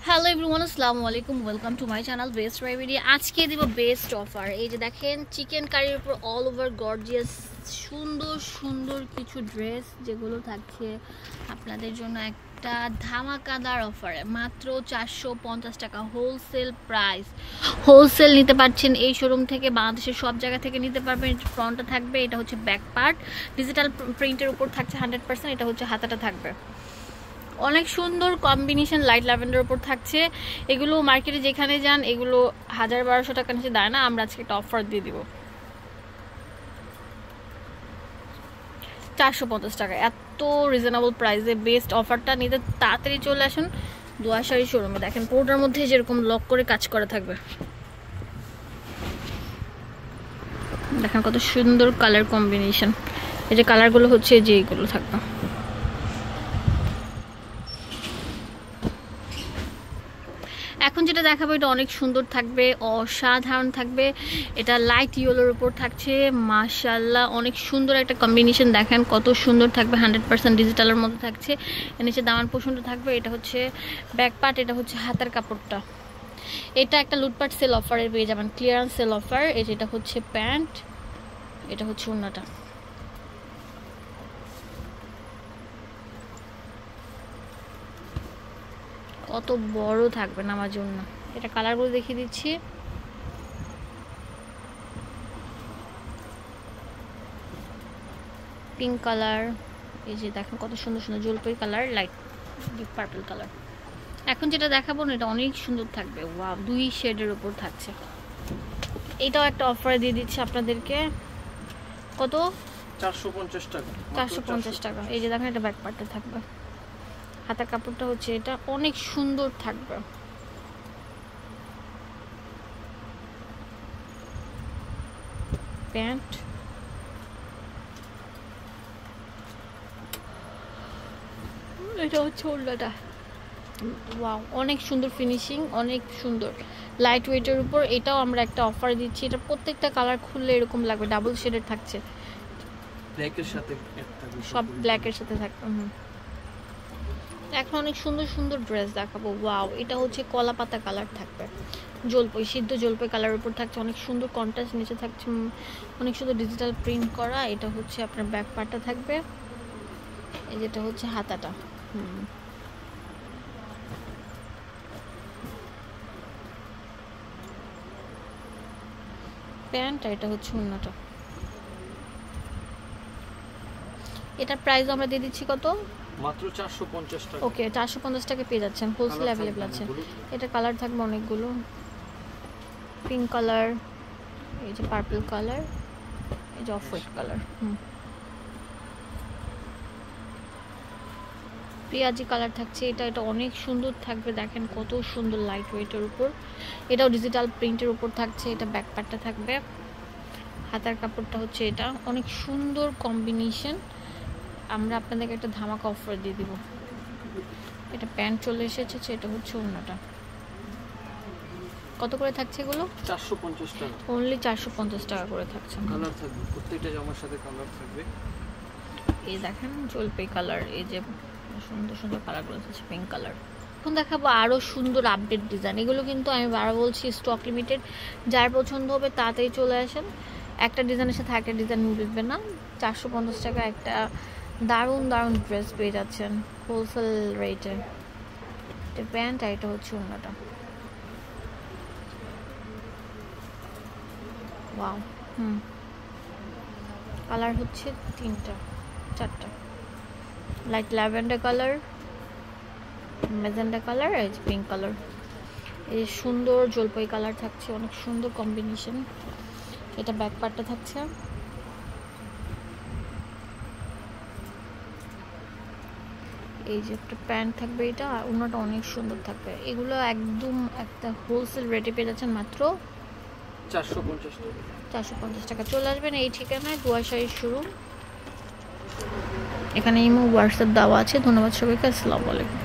Hello everyone, আসসালামু আলাইকুম। Welcome to my channel best রাইভেরি। আজকে দিব বেস্ট অফার। এই যে দেখেন, চিকেন কারির উপর অল ওভার গর্জিয়াস সুন্দর সুন্দর কিছু ড্রেস যেগুলো থাকছে আপনাদের জন্য একটা ধামাকাদার অফারে মাত্র 450 টাকা হোলসেল প্রাইস। হোলসেল নিতে পারছেন এই শোরুম থেকে, বাংলাদেশের সব জায়গা থেকে নিতে পারবেন। ফ্রন্টটা থাকবে, এটা হচ্ছে ব্যাক পার্ট, ডিজিটাল প্রিন্টের উপর থাকছে 100%। এটা হচ্ছে হাতাটা থাকবে, অনেক সুন্দর কম্বিনেশন লাইট ল্যাভেন্ডার উপর থাকছে। এগুলো মার্কেটে যেখানে যান এগুলো 1000-1200 টাকা নিচে দেয় না। আমরা আজকে একটা অফার দিয়ে দিব 450 টাকা, এত রিজনেবল প্রাইসে বেস্ট অফারটা নিতে তাড়াতাড়ি চলে আসুন দোয়া শাড়ি শোরুমে। দেখেন পুরোটার মধ্যে যেরকম লক করে কাজ করা থাকবে, দেখেন কত সুন্দর কালার কম্বিনেশন। এই যে কালারগুলো হচ্ছে যে এইগুলো থাকবে। এখন যেটা দেখাবো এটা অনেক সুন্দর থাকবে, অসাধারণ থাকবে। এটা লাইট ইয়েলোর উপর থাকছে, মাশাআল্লাহ অনেক সুন্দর একটা কম্বিনেশন। দেখেন কত সুন্দর থাকবে, 100% ডিজিটালের মধ্যে থাকছে। এর নিচে দামান পোষণটা থাকবে। এটা হচ্ছে ব্যাক পার্ট, এটা হচ্ছে হাতার কাপড়টা। এটা একটা লুটপাট সেল অফারে পেয়ে যাবেন, ক্লিয়ারেন্স সেল অফার। এই যেটা হচ্ছে প্যান্ট, এটা হচ্ছে ওড়নাটা। কত বড় থাকবে নামার জন্য। এটা কালারগুলো দেখিয়ে দিচ্ছি। পিঙ্ক কালার, এই যে দেখেন কত সুন্দর সুন্দর জলপাই colour, light deep purple colour. এখন যেটা দেখাবো না এটা অনেক সুন্দর থাকবে, ওয়াও, 2 শেডের উপর থাকছে। এটাও একটা অফারে দিয়ে দিচ্ছি আপনাদেরকে। কত? 450 টাকা। 450 টাকা। এই যে দেখেন এটা ব্যাক পার্টে থাকবে, হাতার কাপড়টা হচ্ছে এটা, অনেক সুন্দর থাকবে। প্যান্ট, এটা হচ্ছে ওড়নাটা। ওয়াও, অনেক সুন্দর ফিনিশিং, অনেক সুন্দর লাইট ওয়েটের উপর। এটাও আমরা একটা অফার দিচ্ছি। এটা প্রত্যেকটা কালার খুললে এরকম লাগবে, ডাবল শেডের থাকছে, ব্ল্যাকের সাথে সব ব্ল্যাকের সাথে থাকবে। এখন অনেক সুন্দর সুন্দর ড্রেস দেখাবো। ওয়াও, এটা হচ্ছে কলা পাতা কালার থাকবে, জলপাই, সিদ্ধ জলপাই কালারের উপর থাকছে, অনেক সুন্দর কন্ট্রাস্ট। নিচে থাকছে অনেক সুন্দর ডিজিটাল প্রিন্ট করা। এটা হচ্ছে আপনার ব্যাক পার্টটা থাকবে, এই যেটা হচ্ছে হাতাটা। প্যান্ট, এটা হচ্ছে ওড়নাটা। এটার প্রাইস আমরা দিয়ে দিচ্ছি কত? মাত্র 450 টাকা। ওকে, 450 টাকা পেয়ে যাচ্ছেন, হোলসেল অ্যাভেলেবল আছে। এটা কালার থাকবে অনেকগুলো, পিঙ্ক কালার, এই যে পার্পল কালার, এই যে অফ হোয়াইট কালার, পেঁয়াজি কালার থাকছে। এটা অনেক সুন্দর থাকবে, দেখেন কত সুন্দর লাইট ওয়েটের উপর। এটাও ডিজিটাল প্রিন্টের উপর থাকছে। এটা ব্যাক পার্টটা থাকবে, হাতার কাপড়টা হচ্ছে এটা, অনেক সুন্দর কম্বিনেশন। আমরা আপনাদেরকে একটা ধামাকা অফার দিয়ে দিব। এটা প্যান্ট চলে এসেছে, এটা হচ্ছে ওড়নাটা। কত করে থাকছে এগুলো? 450 টাকা, অনলি 450 টাকা করে থাকছে। কালার থাকবে, প্রত্যেকটা জামার সাথে কালার থাকবে। এই দেখেন জলপাই কালার, এই যে সুন্দর সুন্দর কালারগুলো আছে, পিঙ্ক কালার। এখন দেখাবো আরও সুন্দর আপডেট ডিজাইন। এগুলো কিন্তু আমি বারবার বলছি স্টক লিমিটেড, যার পছন্দ হবে তাড়াতাড়ি চলে আসেন। একটা ডিজাইনের সাথে একটা ডিজাইন মিলবে না। 450 টাকা একটা দারুণ দারুণ ড্রেস পেয়ে যাচ্ছেন হোলসেল রেটে। এটা প্যান্ট, আর এটা হচ্ছে ওড়নাটা। ওয়াও, কালার হচ্ছে 4টা, light lavender colour, magenta colour, এই যে পিঙ্ক কালার। এই সুন্দর জলপাই কালার থাকছে, অনেক সুন্দর কম্বিনেশন। এটা ব্যাক পার্টটা থাকছে, এই যে একটা প্যান্ট থাকবে, এটা ওড়নাটা অনেক সুন্দর থাকবে। এগুলো একদম একটা হোলসেল রেটে পেয়ে যাচ্ছেন মাত্র 450 টাকা। 450 টাকা। চলে আসবেন এই ঠিকানায়, দোয়া শাড়ি শোরুম। এখানে ইমো হোয়াটসঅ্যাপ দেওয়া আছে। ধন্যবাদ সবাইকে, আসসালামু আলাইকুম।